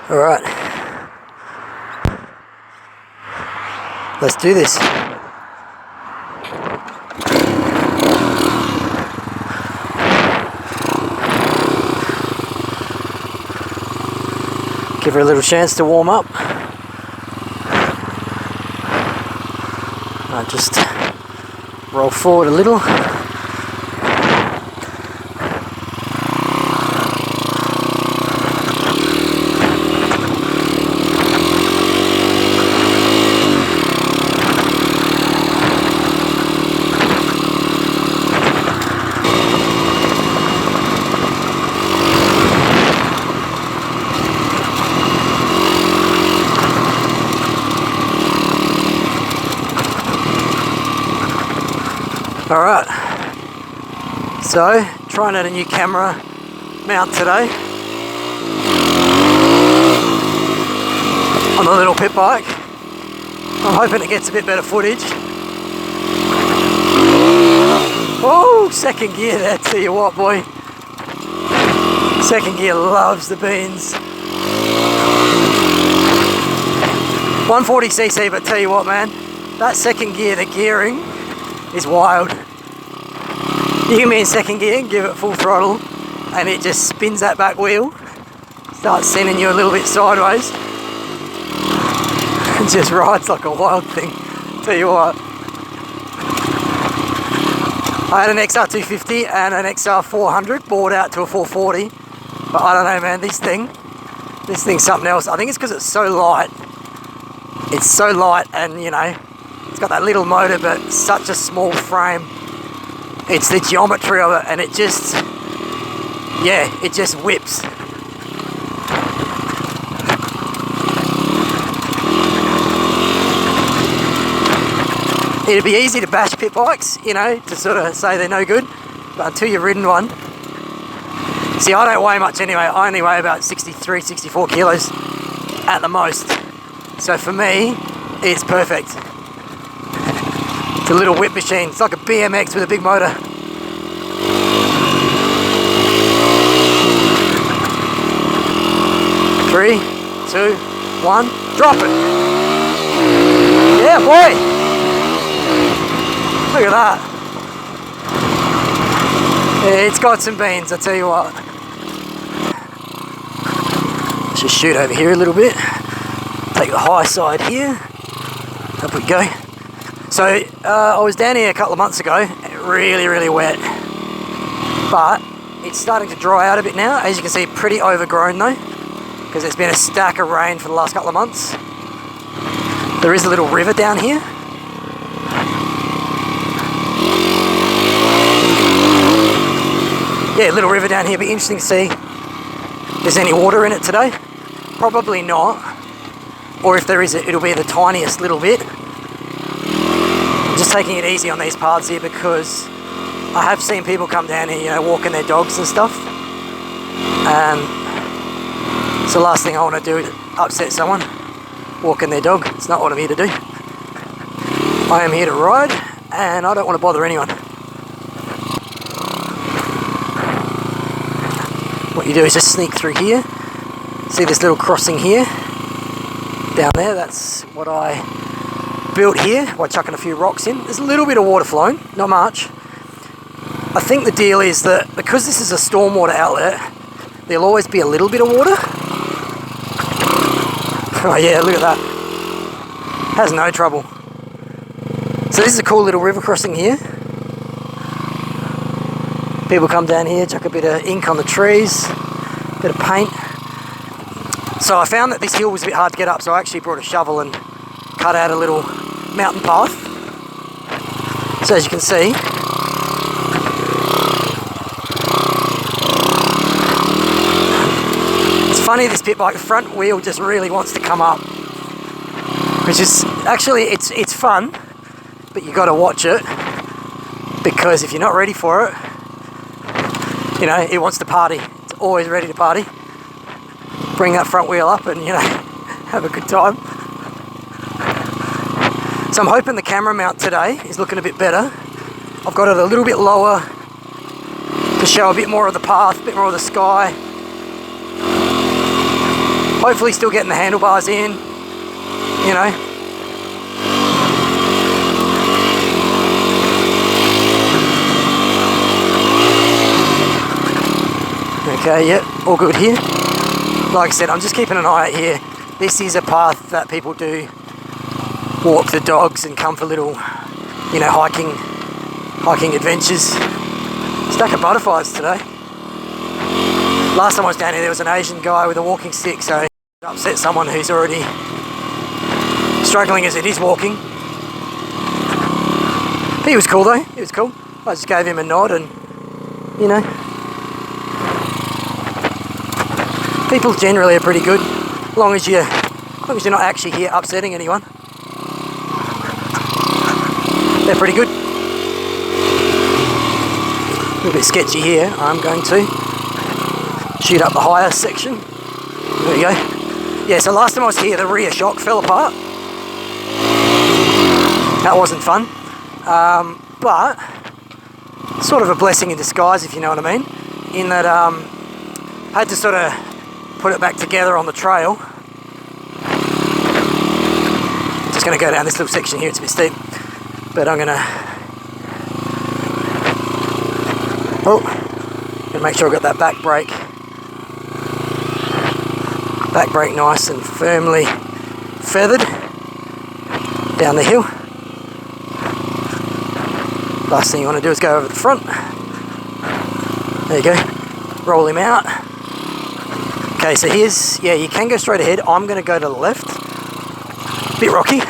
Alright, let's do this. Give her a little chance to warm up. I'll just roll forward a little. Alright, so trying out a new camera mount today on the little pit bike. I'm hoping it gets a bit better footage. Oh, second gear there, tell you what boy. Second gear loves the beans. 140cc, but tell you what man, that second gear, the gearing is wild. You can be in second gear, give it full throttle, and it just spins that back wheel, starts sending you a little bit sideways. It just rides like a wild thing. Tell you what. I had an XR250 and an XR400 bought out to a 440, but I don't know man, this thing's something else. I think it's because it's so light. It's so light and you know, it's got that little motor but such a small frame. It's the geometry of it and it just, yeah, it just whips. It'd be easy to bash pit bikes, you know, to sort of say they're no good, but until you've ridden one. See, I don't weigh much anyway. I only weigh about 63, 64 kilos at the most. So for me, it's perfect. It's a little whip machine. It's like a BMX with a big motor. Three, two, one, drop it. Yeah, boy. Look at that. Yeah, it's got some beans, I tell you what. Let's just shoot over here a little bit. Take the high side here. Up we go. So I was down here a couple of months ago, really wet, but it's starting to dry out a bit now. As you can see, pretty overgrown though, because it's been a stack of rain for the last couple of months. There is a little river down here. Yeah, little river down here. Be interesting to see if there's any water in it today. Probably not, or if there is, it'll be the tiniest little bit. Just taking it easy on these paths here because I have seen people come down here, you know, walking their dogs and stuff, and it's the last thing I want to do is upset someone walking their dog. It's not what I'm here to do. I am here to ride and I don't want to bother anyone. What you do is just sneak through here. See this little crossing here? Down there, that's what I built here by chucking a few rocks in. There's a little bit of water flowing, not much. I think the deal is that because this is a stormwater outlet, there'll always be a little bit of water. Oh yeah, look at that. Has no trouble. So this is a cool little river crossing here. People come down here, chuck a bit of ink on the trees, a bit of paint. So I found that this hill was a bit hard to get up, so I actually brought a shovel and cut out a little mountain path. So as you can see, it's funny, this pit bike, the front wheel just really wants to come up, which is actually, it's fun, but you got to watch it, because if you're not ready for it, you know, it wants to party. It's always ready to party. Bring that front wheel up and, you know, have a good time. So I'm hoping the camera mount today is looking a bit better. I've got it a little bit lower to show a bit more of the path, a bit more of the sky. Hopefully still getting the handlebars in, you know. Okay, yep, all good here. Like I said, I'm just keeping an eye out here. This is a path that people do walk the dogs and come for little, you know, hiking adventures. Stack of butterflies today. Last time I was down here, there was an Asian guy with a walking stick, so it upset someone who's already struggling as it is walking. He was cool though, he was cool. I just gave him a nod and, you know, people generally are pretty good, as long as you're not actually here upsetting anyone. They're pretty good. A little bit sketchy here. I'm going to shoot up the higher section. There we go. Yeah, so last time I was here, the rear shock fell apart. That wasn't fun. But sort of a blessing in disguise, if you know what I mean. In that I had to sort of put it back together on the trail. Just going to go down this little section here. It's a bit steep, but I'm going to make sure I've got that back brake nice and firmly feathered down the hill. Last thing you want to do is go over the front. There you go. Roll him out. Okay, so here's, yeah, you can go straight ahead. I'm going to go to the left. Bit rocky.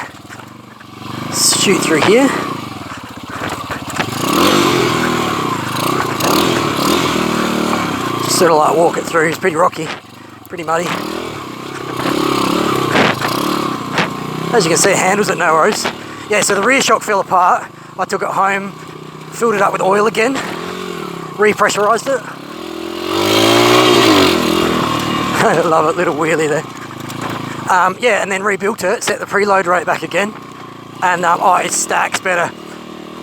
Shoot through here. Just sort of like walk it through. It's pretty rocky, pretty muddy. As you can see, handles at no worries. Yeah, so the rear shock fell apart. I took it home, filled it up with oil again, repressurized it. I love it, little wheelie there. Yeah, and then rebuilt it, set the preload rate back again, and oh, it stacks better.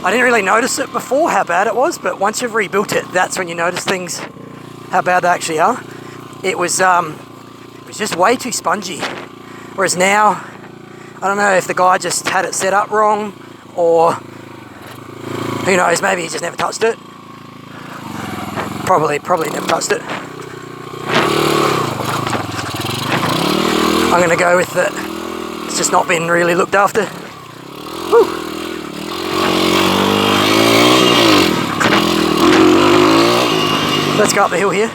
I didn't really notice it before, how bad it was, but once you've rebuilt it, that's when you notice things, how bad they actually are. It was just way too spongy. Whereas now, I don't know if the guy just had it set up wrong, or who knows, maybe he just never touched it. Probably never touched it. I'm going to go with that. It's just not been really looked after. Woo. Let's go up the hill here.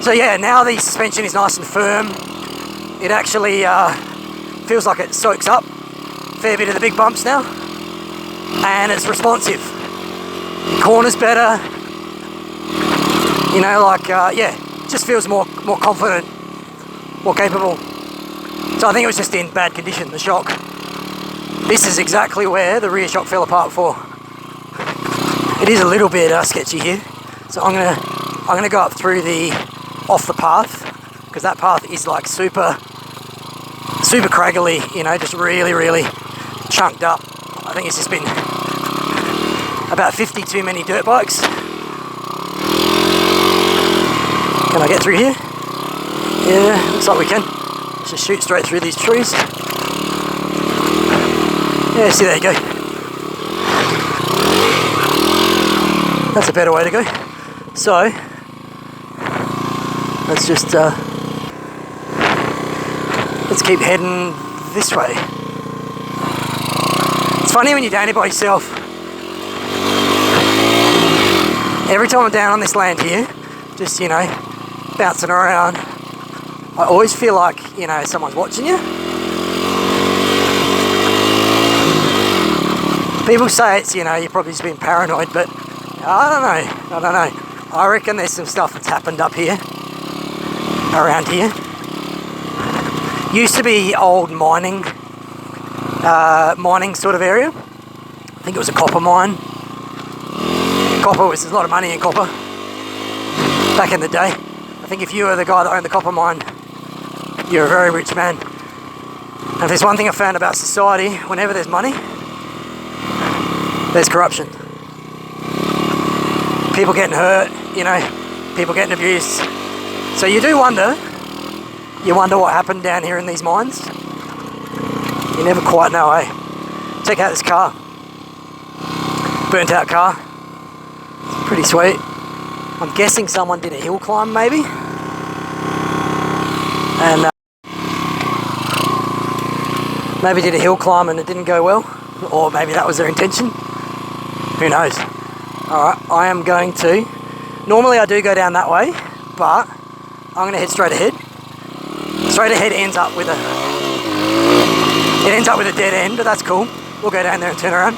So yeah, now the suspension is nice and firm. It actually feels like it soaks up a fair bit of the big bumps now. And it's responsive. Corners better. You know, like, yeah, just feels more confident, more capable. So I think it was just in bad condition, the shock. This is exactly where the rear shock fell apart for. It is a little bit sketchy here. So I'm gonna go up through off the path, because that path is like super craggly, you know, just really chunked up. I think it's just been about 50 too many dirt bikes. Can I get through here? Yeah, looks like we can. Let's just shoot straight through these trees. Yeah, see, there you go. That's a better way to go. So, let's just, let's keep heading this way. It's funny when you're down here by yourself. Every time I'm down on this land here, just, you know, bouncing around, I always feel like, you know, someone's watching you. People say it's, you know, you're probably just being paranoid, but I don't know. I reckon there's some stuff that's happened up here, around here. Used to be old mining sort of area. I think it was a copper mine. There's a lot of money in copper back in the day. I think if you were the guy that owned the copper mine, you're a very rich man. And if there's one thing I found about society, whenever there's money, there's corruption. People getting hurt, you know, people getting abused. So you do wonder, You wonder what happened down here in these mines. You never quite know, eh? Check out this car. Burnt out car. It's pretty sweet. I'm guessing someone did a hill climb maybe. And maybe did a hill climb and it didn't go well. Or maybe that was their intention. Who knows? Alright, I am going to... Normally I do go down that way, but I'm going to head straight ahead. Straight ahead ends up with a... It ends up with a dead end, but that's cool. We'll go down there and turn around.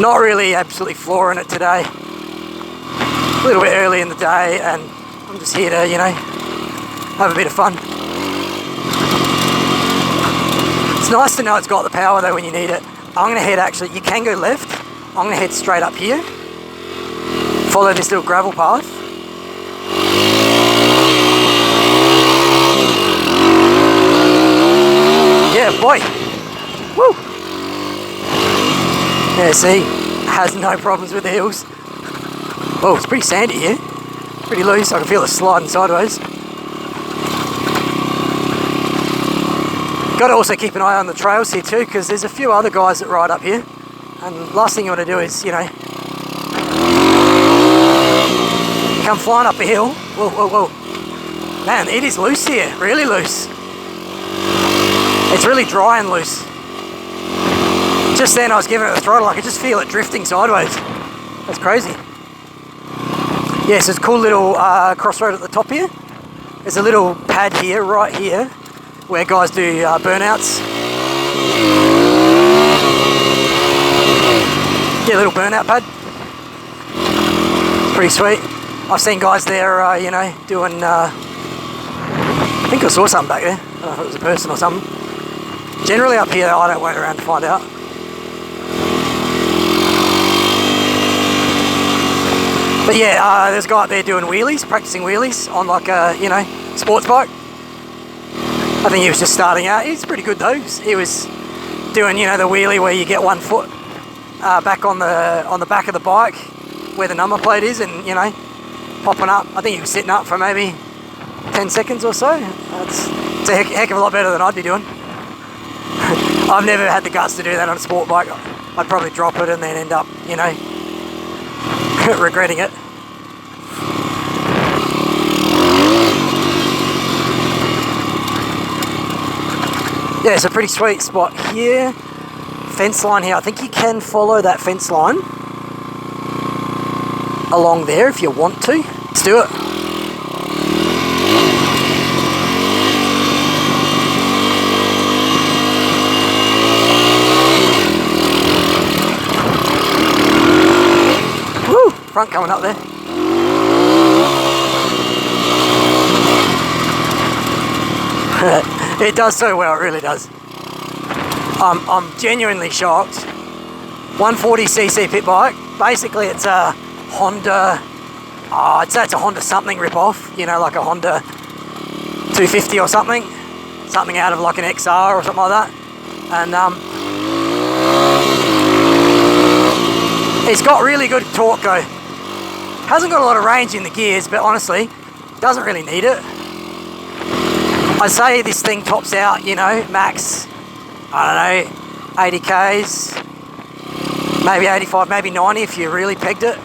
Not really absolutely flooring it today. A little bit early in the day and I'm just here to, you know, have a bit of fun. It's nice to know it's got the power though when you need it. I'm going to head actually, you can go left. I'm going to head straight up here. Follow this little gravel path. Yeah, boy. Woo! Yeah, see, has no problems with the hills. Oh, it's pretty sandy here. Pretty loose, I can feel it sliding sideways. Got to also keep an eye on the trails here too, because there's a few other guys that ride up here. And last thing you want to do is, you know, come flying up a hill. Whoa, whoa, whoa. Man, it is loose here, really loose. It's really dry and loose. Just then I was giving it the throttle, I could just feel it drifting sideways. That's crazy. Yeah, so it's a cool little crossroad at the top here. There's a little pad here, right here, where guys do burnouts. Yeah, little burnout pad. It's pretty sweet. I've seen guys there, you know, doing, I think I saw something back there. I don't know if it was a person or something. Generally up here, I don't wait around to find out. But yeah, there's a guy up there doing wheelies, practicing wheelies on like a, you know, sports bike. I think he was just starting out. He's pretty good though. He was doing, you know, the wheelie where you get one foot back on the back of the bike where the number plate is, and you know, popping up. I think he was sitting up for maybe 10 seconds or so. It's a heck of a lot better than I'd be doing. I've never had the guts to do that on a sport bike. I'd probably drop it and then end up, you know, regretting it. Yeah, it's a pretty sweet spot here. Fence line here. I think you can follow that fence line along there if you want to. Let's do it. Woo! Front coming up there. It does so well, it really does. I'm genuinely shocked. 140cc pit bike. Basically, it's a Honda. I'd say it's a Honda something rip-off. You know, like a Honda 250 or something. Something out of like an XR or something like that. And it's got really good torque though. Hasn't got a lot of range in the gears, but honestly, doesn't really need it. I'd say this thing tops out, you know, max, I don't know, 80 Ks, maybe 85, maybe 90 if you really pegged it.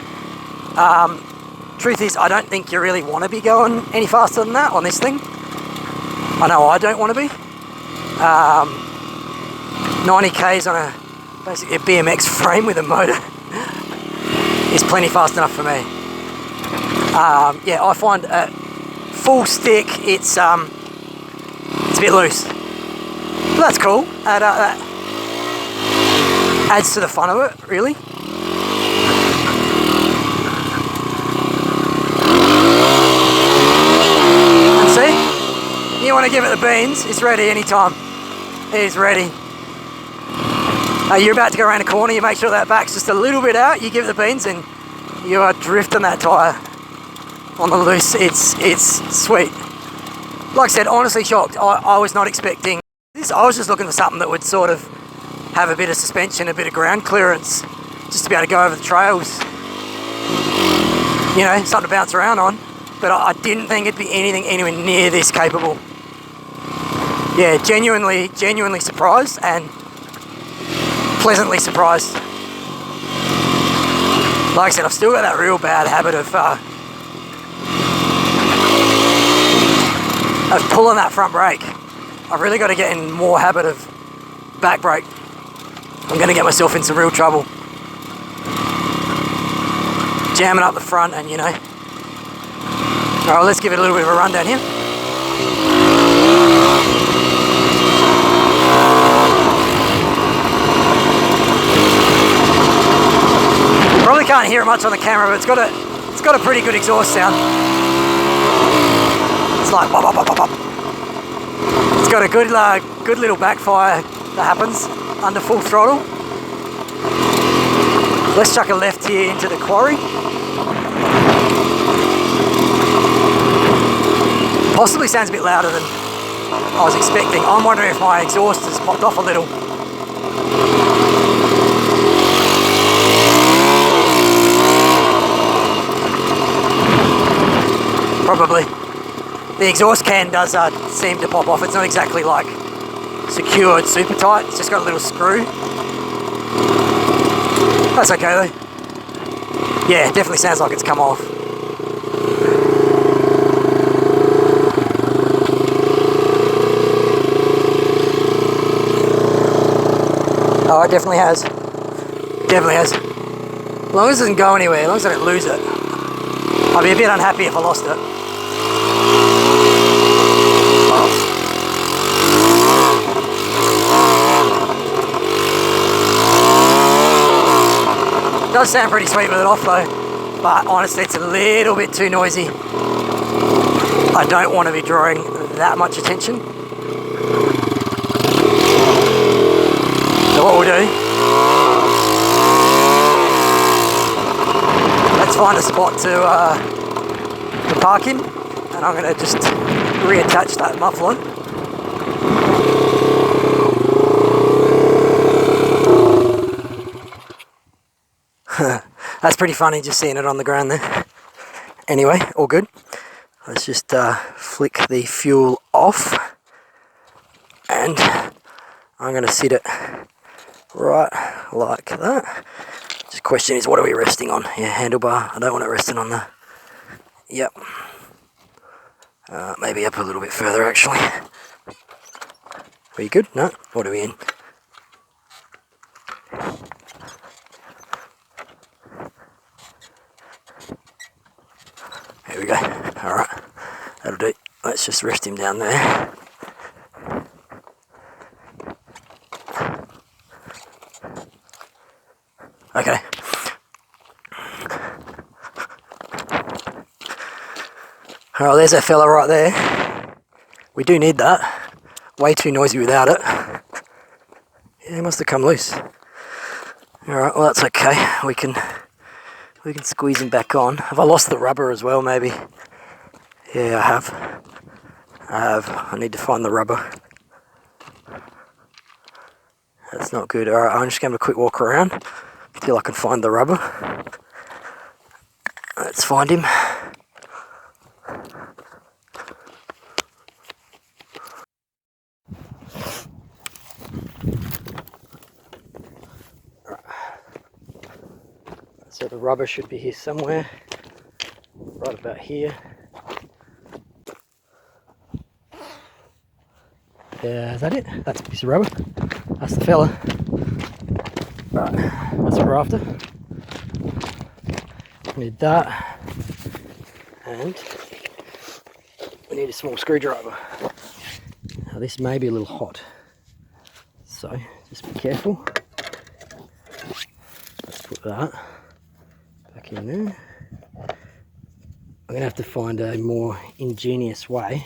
Truth is, I don't think you really want to be going any faster than that on this thing. I know I don't want to be. 90 Ks on basically a BMX frame with a motor is plenty fast enough for me. Yeah, I find full stick, it's a bit loose. But that's cool. That adds to the fun of it, really. And see, you want to give it the beans, it's ready anytime. It is ready. You're about to go around a corner, you make sure that back's just a little bit out, you give it the beans and you are drifting that tyre on the loose. It's sweet. Like I said, honestly shocked. I was not expecting this. I was just looking for something that would sort of have a bit of suspension, a bit of ground clearance, just to be able to go over the trails. You know, something to bounce around on. but I didn't think it'd be anything anywhere near this capable. Yeah, genuinely surprised and pleasantly surprised. Like I said, I've still got that real bad habit of pulling that front brake. I've really got to get in more habit of back brake. I'm going to get myself in some real trouble. Jamming up the front and, you know. Alright, let's give it a little bit of a run down here. Probably can't hear it much on the camera, but it's got a pretty good exhaust sound. It's like pop, pop, pop, pop, pop. It's got a good little backfire that happens under full throttle. Let's chuck a left here into the quarry. Possibly sounds a bit louder than I was expecting. I'm wondering if my exhaust has popped off a little. Probably. The exhaust can does seem to pop off. It's not exactly like secured super tight. It's just got a little screw. That's okay though. Yeah, it definitely sounds like it's come off. Oh, it definitely has. Definitely has. As long as it doesn't go anywhere, as long as I don't lose it. I'd be a bit unhappy if I lost it. It does sound pretty sweet with it off though, but honestly it's a little bit too noisy. I don't want to be drawing that much attention. So what we'll do, let's find a spot to park in, and I'm going to just reattach that muffler. That's pretty funny just seeing it on the ground there. Anyway, all good. Let's just flick the fuel off, and I'm going to sit it right like that. Just question is, what are we resting on? Yeah, handlebar. I don't want it resting on the... Yep. Maybe up a little bit further actually. Are you good? No? What are we in? There we go. Alright. That'll do. Let's just rest him down there. Okay. Alright, there's that fella right there. We do need that. Way too noisy without it. Yeah, he must have come loose. Alright, well that's okay. We can squeeze him back on. Have I lost the rubber as well, maybe? Yeah, I have. I need to find the rubber. That's not good. Alright, I'm just going to have a quick walk around till I can find the rubber. Let's find him. So the rubber should be here somewhere, right about here. Yeah, is that it? That's a piece of rubber. That's the fella. Right, that's what we're after. We need that, and we need a small screwdriver. Now this may be a little hot, so just be careful. Let's put that back in there. I'm going to have to find a more ingenious way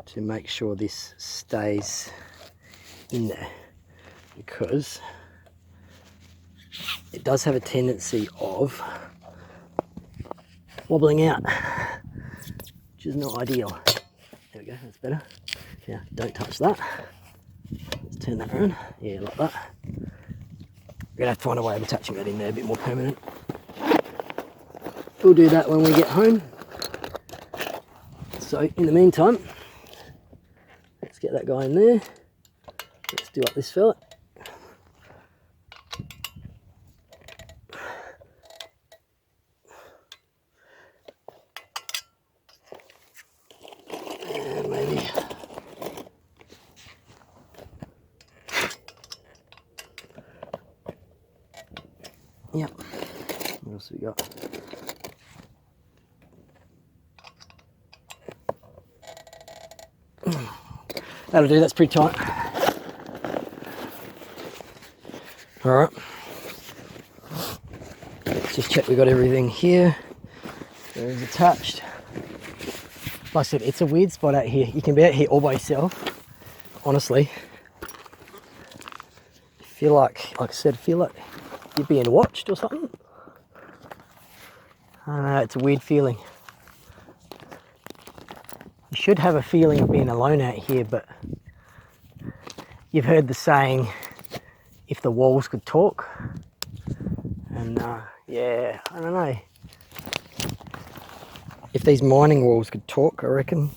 to make sure this stays in there, because it does have a tendency of wobbling out, which is not ideal. There we go, that's better. Now don't touch that. Let's turn that around. Yeah, like that. We're going to have to find a way of attaching that in there a bit more permanent. We'll do that when we get home. So in the meantime, let's get that guy in there. Let's do up this fella. And maybe. Yep. What else have we got? That'll do, that's pretty tight. Alright. Let's just check we got everything here. There is attached. Like I said, it's a weird spot out here. You can be out here all by yourself. Honestly. Feel like I said, feel like you're being watched or something. I don't know, it's a weird feeling. You should have a feeling of being alone out here, but you've heard the saying, if the walls could talk. And yeah, I don't know. If these mining walls could talk, I reckon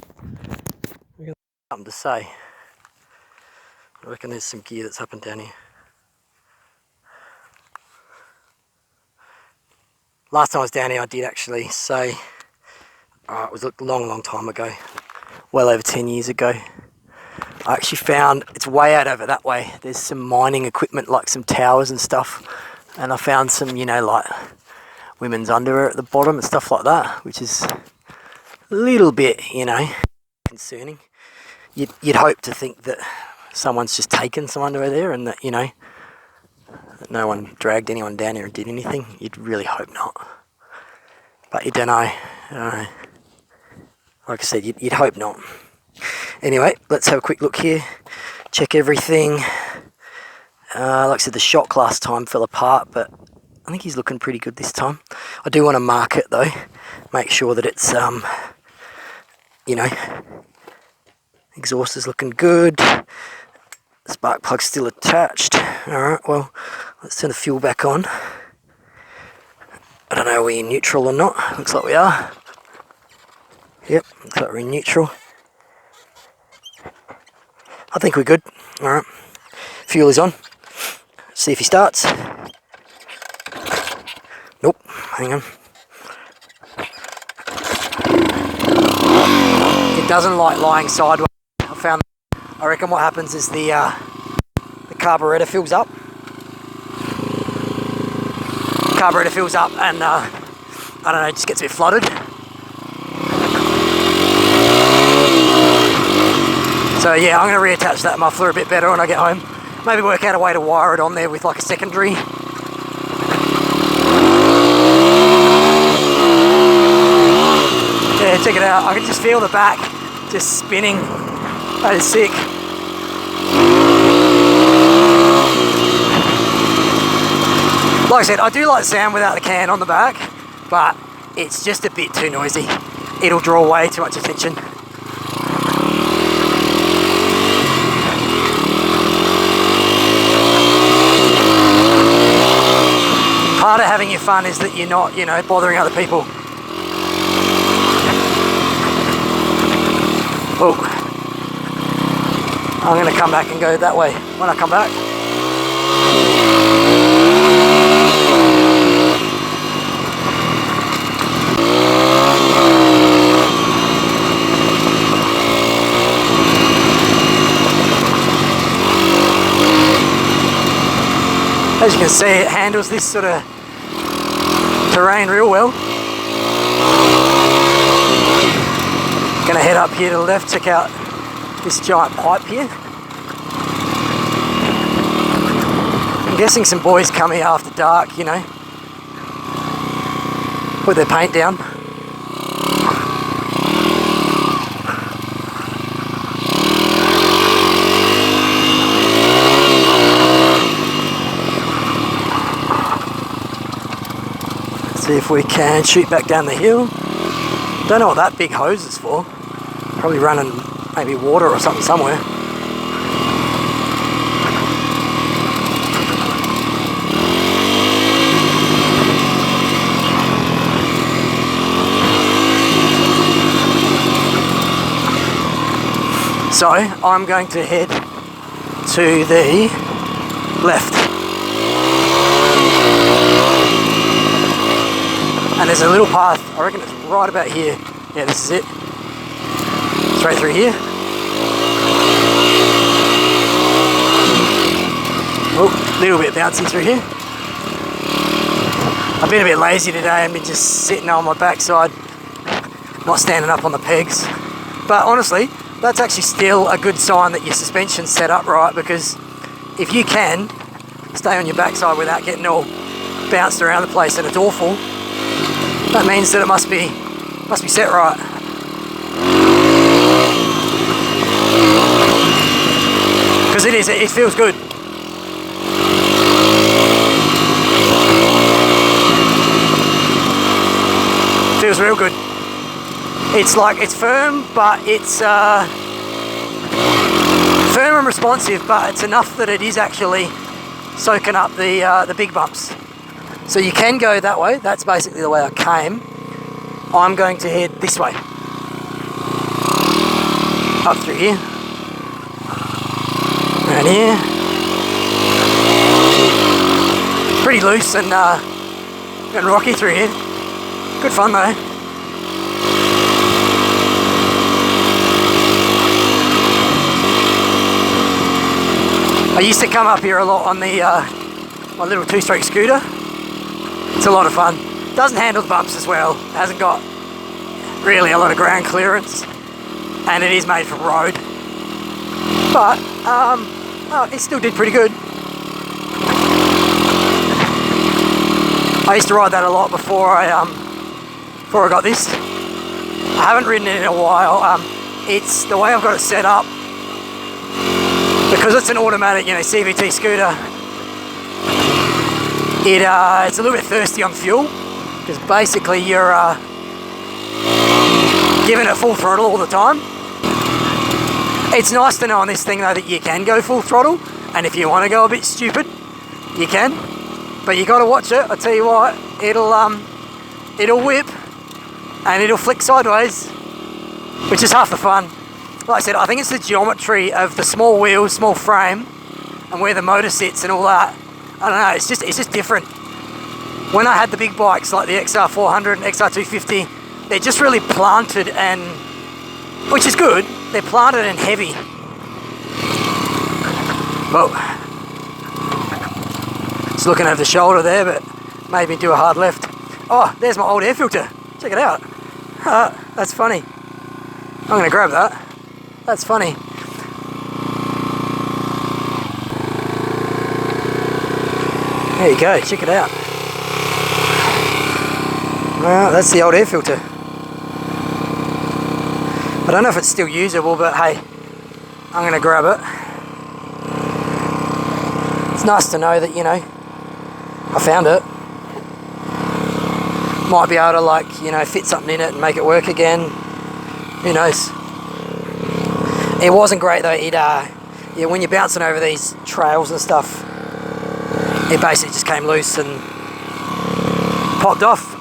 we got something to say. I reckon there's some gear that's up and down here. Last time I was down here, I did actually say, it was a long time ago, well over 10 years ago. I actually found, it's way out over that way, there's some mining equipment like some towers and stuff, and I found some, you know, like women's underwear at the bottom and stuff like that, which is a little bit, you know, concerning. You'd hope to think that someone's just taken some underwear there and that, you know, that no one dragged anyone down here and did anything. You'd really hope not. But you don't know. I don't know. Like I said, you'd hope not. Anyway, let's have a quick look here. Check everything. Like I said, the shock last time fell apart, but I think he's looking pretty good this time. I do want to mark it though. Make sure that it's, you know, exhaust is looking good. Spark plug's still attached. Alright, well, let's turn the fuel back on. I don't know, are we in neutral or not? Looks like we are. Yep, looks like we're in neutral. I think we're good. Alright, fuel is on. See if he starts. Nope, hang on. It doesn't like lying sideways. I found that. I reckon what happens is the carburetor fills up. Carburetor fills up and I don't know, it just gets a bit flooded. So yeah, I'm going to reattach that muffler a bit better when I get home. Maybe work out a way to wire it on there with like a secondary. Yeah, check it out. I can just feel the back just spinning. That is sick. Like I said, I do like the sound without the can on the back, but it's just a bit too noisy. It'll draw way too much attention. Part of having your fun is that you're not, you know, bothering other people. Oh, I'm going to come back and go that way when I come back. As you can see, it handles this sort of terrain real well. Gonna head up here to the left, check out this giant pipe here. I'm guessing some boys come here after dark, you know, put their paint down. See if we can shoot back down the hill. Don't know what that big hose is for. Probably running maybe water or something somewhere. So I'm going to head to the left. And there's a little path, I reckon it's right about here. Yeah, this is it. Straight through here. Oh, a little bit bouncy through here. I've been a bit lazy today and been just sitting on my backside, not standing up on the pegs. But honestly, that's actually still a good sign that your suspension's set up right, because if you can stay on your backside without getting all bounced around the place and it's awful, that means that it must be set right. Because it feels good. Feels real good. It's like, it's firm, but it's firm and responsive, but it's enough that it is actually soaking up the big bumps. So you can go that way. That's basically the way I came. I'm going to head this way. Up through here. Around here. Pretty loose and rocky through here. Good fun though. I used to come up here a lot on the my little two-stroke scooter. It's a lot of fun. Doesn't handle the bumps as well. Hasn't got really a lot of ground clearance, and it is made for road. But it still did pretty good. I used to ride that a lot before I got this. I haven't ridden it in a while. It's the way I've got it set up, because it's an automatic, CVT scooter. It's a little bit thirsty on fuel, because basically you're giving it full throttle all the time. It's nice to know on this thing though that you can go full throttle, and if you want to go a bit stupid, you can. But you got to watch it. I tell you what, it'll whip and it'll flick sideways, which is half the fun. Like I said, I think it's the geometry of the small wheels, small frame, and where the motor sits and all that. I don't know, it's just different. When I had the big bikes like the XR400 and XR250, they're just really planted, and which is good. They're planted and heavy. Whoa. Just looking over the shoulder there, but made me do a hard left. Oh, there's my old air filter. Check it out. That's funny. I'm going to grab that. That's funny. There you go, check it out. Well, that's the old air filter. I don't know if it's still usable, but hey, I'm going to grab it. It's nice to know that, I found it. Might be able to fit something in it and make it work again. Who knows? It wasn't great though. When you're bouncing over these trails and stuff, it basically just came loose and popped off.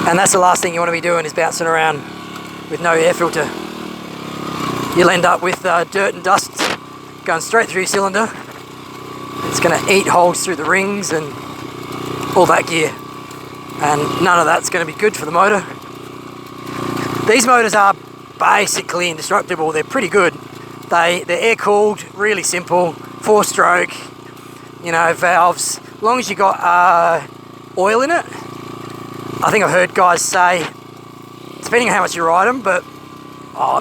And that's the last thing you want to be doing, is bouncing around with no air filter. You'll end up with dirt and dust going straight through your cylinder. It's going to eat holes through the rings and all that gear. And none of that's going to be good for the motor. These motors are basically indestructible. They're pretty good. They're air cooled, really simple, 4-stroke, valves. As long as you got oil in it. I think I've heard guys say, depending on how much you ride them, but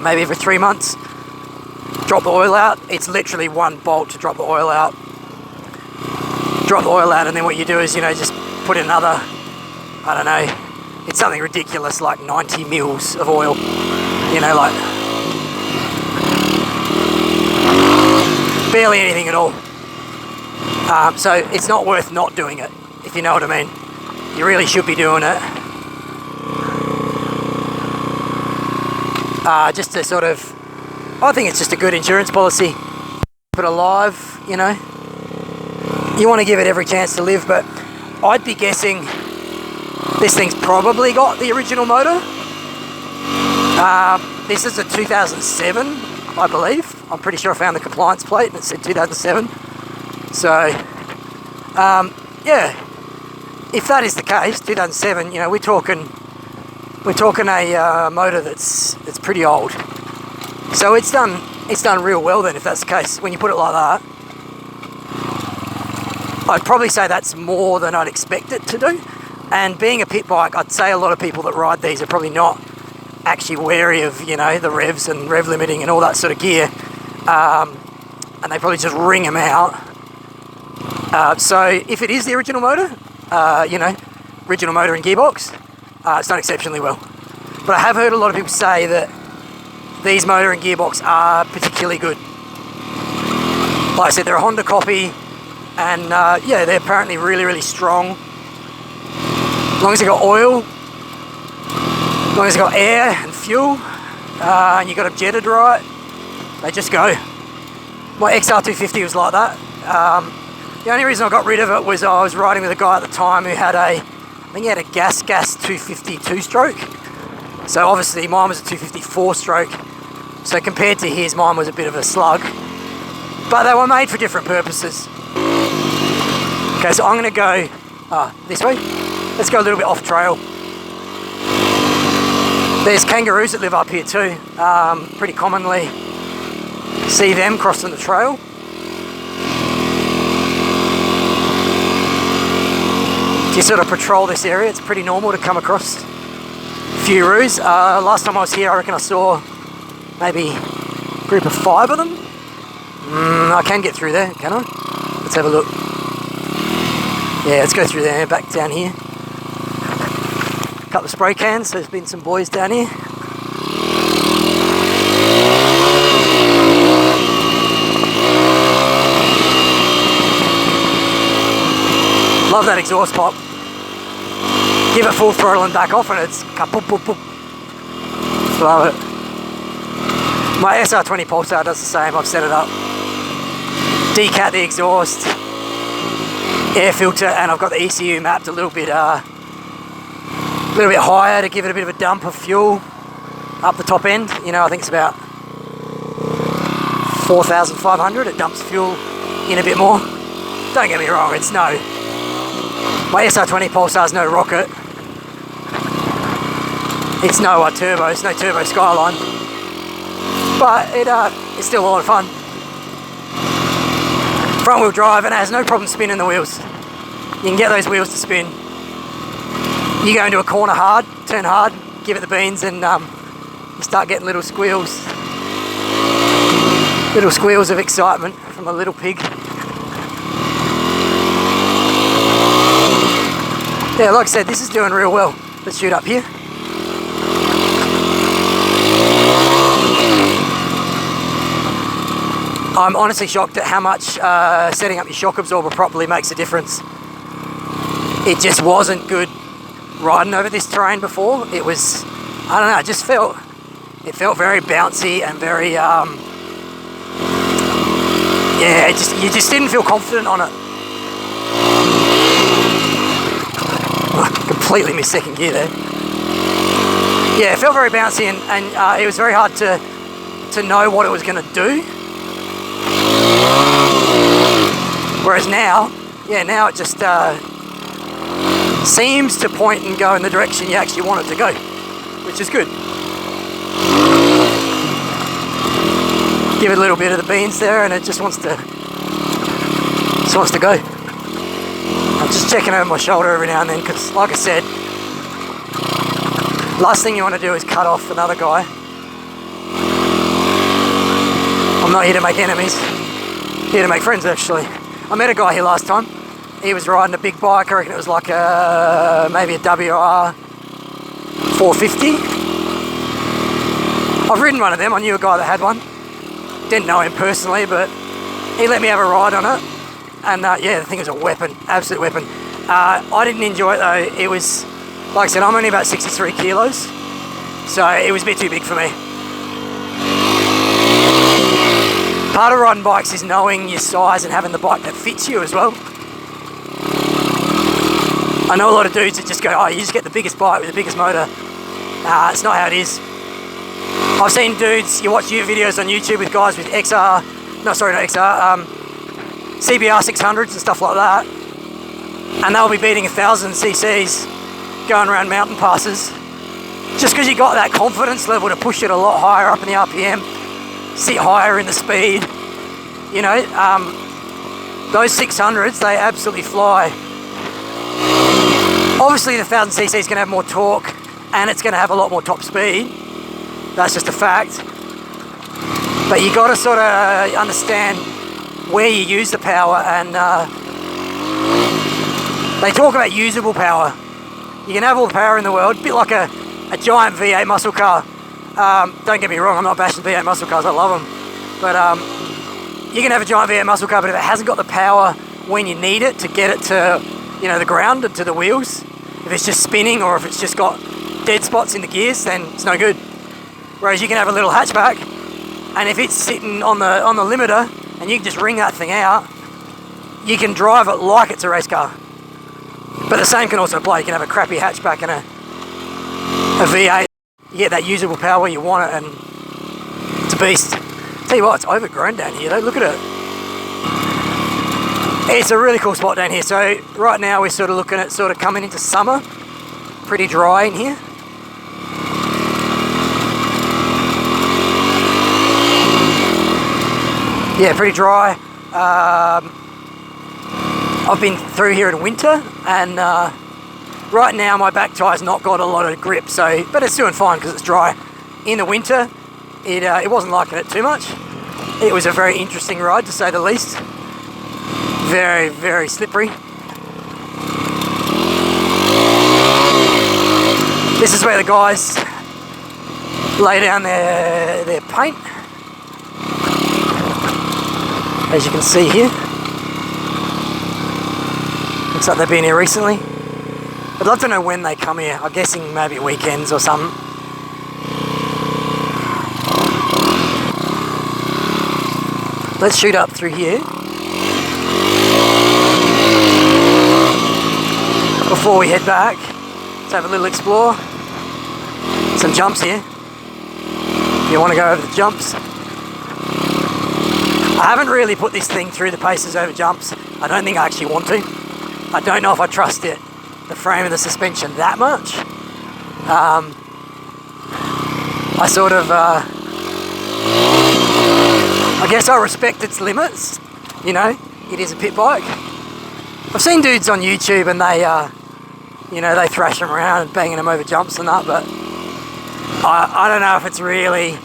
maybe every 3 months, drop the oil out. It's literally one bolt to drop the oil out. Drop the oil out, and then what you do is, just put in another, I don't know, it's something ridiculous like 90 mils of oil. Barely anything at all. So it's not worth not doing it, if you know what I mean. You really should be doing it. Just to sort of, I think it's just a good insurance policy. Keep it alive, You want to give it every chance to live, but I'd be guessing this thing's probably got the original motor. This is a 2007 I believe. I'm pretty sure I found the compliance plate and it said 2007. So, yeah, if that is the case, 2007, you know, we're talking a motor that's pretty old. So it's done real well then, if that's the case. When you put it like that, I'd probably say that's more than I'd expect it to do. And being a pit bike, I'd say a lot of people that ride these are probably not actually wary of, you know, the revs and rev limiting and all that sort of gear. And they probably just ring them out. So if it is the original motor, you know, original motor and gearbox, it's done exceptionally well. But I have heard a lot of people say that these motor and gearbox are particularly good. Like I said, they're a Honda copy, and yeah, they're apparently really, really strong. As long as they've got oil, as long as they've got air and fuel, and you've got them jetted right, they just go. My XR250 was like that. The only reason I got rid of it was I was riding with a guy at the time who had I think he had a gas 250 two-stroke. So obviously mine was a 250 four-stroke. So compared to his, mine was a bit of a slug. But they were made for different purposes. Okay, so I'm going to go this way. Let's go a little bit off trail. There's kangaroos that live up here too. Pretty commonly see them crossing the trail. If you sort of patrol this area, it's pretty normal to come across a few roos. Last time I was here, I reckon I saw maybe a group of 5 of them. I can get through there, can I? Let's have a look. Yeah, let's go through there, back down here. A couple of spray cans, so there's been some boys down here. Love that exhaust pop. Give it full throttle and back off and it's boop, boop, boop. Love it. My SR20 Pulsar does the same. I've set it up. Decat the exhaust, air filter, and I've got the ECU mapped a little bit higher to give it a bit of a dump of fuel up the top end. You know, I think it's about 4,500. It dumps fuel in a bit more. Don't get me wrong, it's no. My SR20 Pulsar's no rocket. It's no turbo. It's no turbo Skyline. But it's still a lot of fun. Front wheel drive, and it has no problem spinning the wheels. You can get those wheels to spin. You go into a corner hard, turn hard, give it the beans, and you start getting little squeals. Little squeals of excitement from a little pig. Yeah, like I said, this is doing real well. Let's shoot up here. I'm honestly shocked at how much setting up your shock absorber properly makes a difference. It just wasn't good riding over this terrain before. It was, I don't know, it felt very bouncy and very, yeah, you just didn't feel confident on it. Completely missed second gear there. Yeah, it felt very bouncy and it was very hard to know what it was going to do. Whereas now, yeah, now it just seems to point and go in the direction you actually want it to go, which is good. Give it a little bit of the beans there and it just wants to go. I'm just checking over my shoulder every now and then because, like I said, last thing you want to do is cut off another guy. I'm not here to make enemies, here to make friends actually. I met a guy here last time. He was riding a big bike, I reckon it was like maybe a WR 450. I've ridden one of them, I knew a guy that had one. Didn't know him personally, but he let me have a ride on it. And yeah, the thing was a weapon, absolute weapon. I didn't enjoy it though. It was, like I said, I'm only about 63 kilos. So it was a bit too big for me. Part of riding bikes is knowing your size and having the bike that fits you as well. I know a lot of dudes that just go, oh, you just get the biggest bike with the biggest motor. It's not how it is. I've seen dudes, you watch videos on YouTube with guys with CBR 600s and stuff like that, and they'll be beating 1,000 cc's going around mountain passes, just because you got that confidence level to push it a lot higher up in the RPM, sit higher in the speed, you know. Those 600s, they absolutely fly. Obviously the 1,000cc is going to have more torque and it's going to have a lot more top speed. That's just a fact. But you got to sort of understand where you use the power, and they talk about usable power. You can have all the power in the world, a bit like a giant V8 muscle car. Don't get me wrong, I'm not bashing V8 muscle cars, I love them. But you can have a giant V8 muscle car, but if it hasn't got the power when you need it to get it to, you know, the ground and to the wheels, if it's just spinning or if it's just got dead spots in the gears, then it's no good. Whereas you can have a little hatchback, and if it's sitting on the limiter and you can just ring that thing out, you can drive it like it's a race car. But the same can also apply. You can have a crappy hatchback and a V8. You get that usable power where you want it, and it's a beast. Tell you what, it's overgrown down here though, look at it. It's a really cool spot down here. So right now we're sort of looking at sort of coming into summer. Pretty dry in here. Yeah, pretty dry. I've been through here in winter, and right now my back tyre's not got a lot of grip, so, but it's doing fine because it's dry. In the winter, it wasn't liking it too much. It was a very interesting ride, to say the least. Very, very slippery. This is where the guys lay down their paint, as you can see here. Looks like they've been here recently. I'd love to know when they come here. I'm guessing maybe weekends or something. Let's shoot up through here before we head back. Let's have a little explore. Some jumps here. If you want to go over the jumps. I haven't really put this thing through the paces over jumps. I don't think I actually want to. I don't know if I trust it, the frame and the suspension, that much. I sort of, I guess I respect its limits. You know, it is a pit bike. I've seen dudes on YouTube and they, you know, they thrash them around and banging them over jumps and that, but I don't know if it's really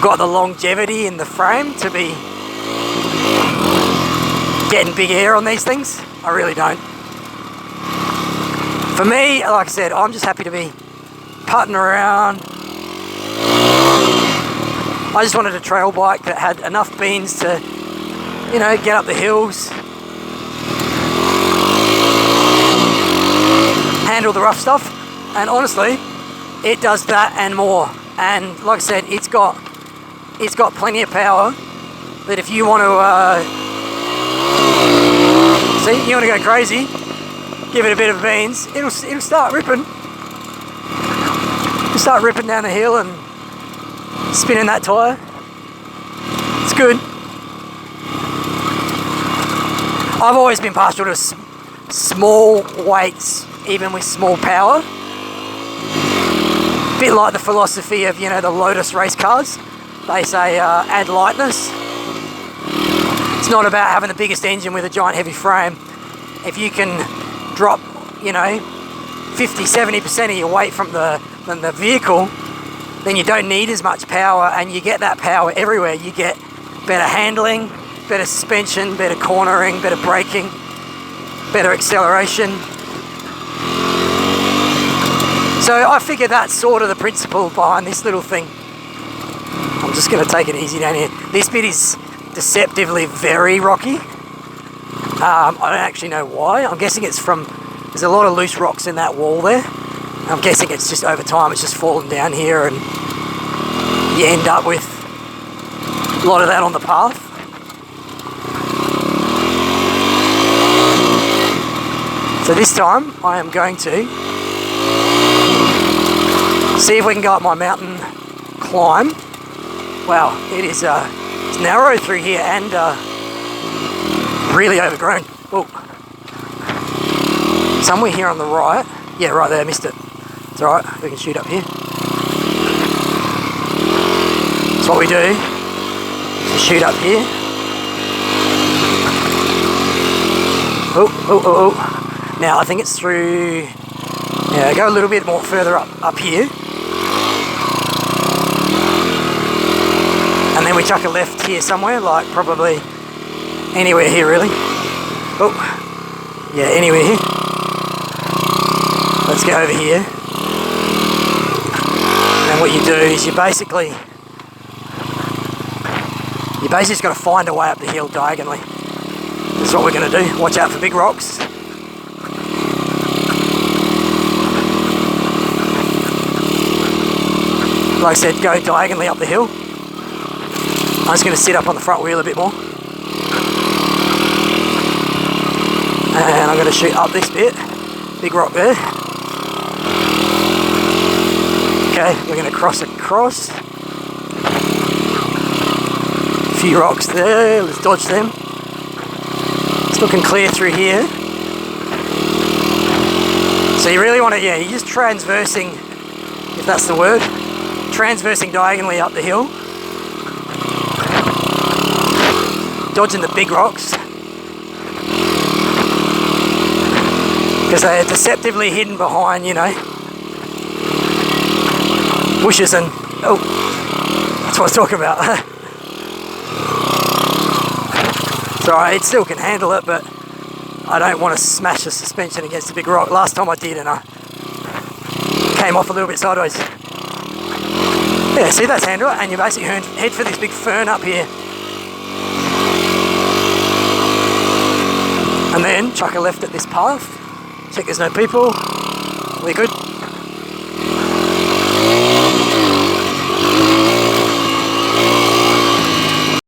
got the longevity in the frame to be getting big air on these things. I really don't. For me, like I said, I'm just happy to be putting around. I just wanted a trail bike that had enough beans to, you know, get up the hills, handle the rough stuff, and honestly, it does that and more. And like I said, it's got plenty of power that if you want to see, you want to go crazy, give it a bit of beans, it'll start ripping. It'll start ripping down the hill and spinning that tyre. It's good. I've always been partial to small weights, even with small power. A bit like the philosophy of, you know, the Lotus race cars. They say add lightness. It's not about having the biggest engine with a giant heavy frame. If you can drop, you know, 50-70% of your weight from the vehicle, then you don't need as much power, and you get that power everywhere. You get better handling, better suspension, better cornering, better braking, better acceleration. So I figure that's sort of the principle behind this little thing. I'm just going to take it easy down here. This bit is deceptively very rocky. I don't actually know why. I'm guessing it's from, there's a lot of loose rocks in that wall there. I'm guessing it's just over time, it's just fallen down here and you end up with a lot of that on the path. So this time I am going to see if we can go up my mountain climb. Wow, it is it's narrow through here and really overgrown. Oh, somewhere here on the right. Yeah, right there, I missed it. It's alright, we can shoot up here. That's what we do. Just shoot up here. Oh. Now I think it's through, yeah, go a little bit more further up here. And then we chuck a left here somewhere, like probably anywhere here really. Oh, yeah, anywhere here. Let's go over here. And what you do is you basically just got to find a way up the hill diagonally. That's what we're going to do. Watch out for big rocks. Like I said, go diagonally up the hill. I'm just going to sit up on the front wheel a bit more. And I'm going to shoot up this bit. Big rock there. Okay, we're going to cross across. A few rocks there, let's dodge them. It's looking clear through here. So you really want to, yeah, you're just transversing, if that's the word. Transversing diagonally up the hill. Dodging the big rocks. Because they're deceptively hidden behind, you know, bushes and, oh, that's what I was talking about. It's alright, it still can handle it, but I don't want to smash the suspension against a big rock. Last time I did and I came off a little bit sideways. Yeah, see, that's handle it, and you basically head for this big fern up here. And then chuck a left at this path. Check there's no people. We're good.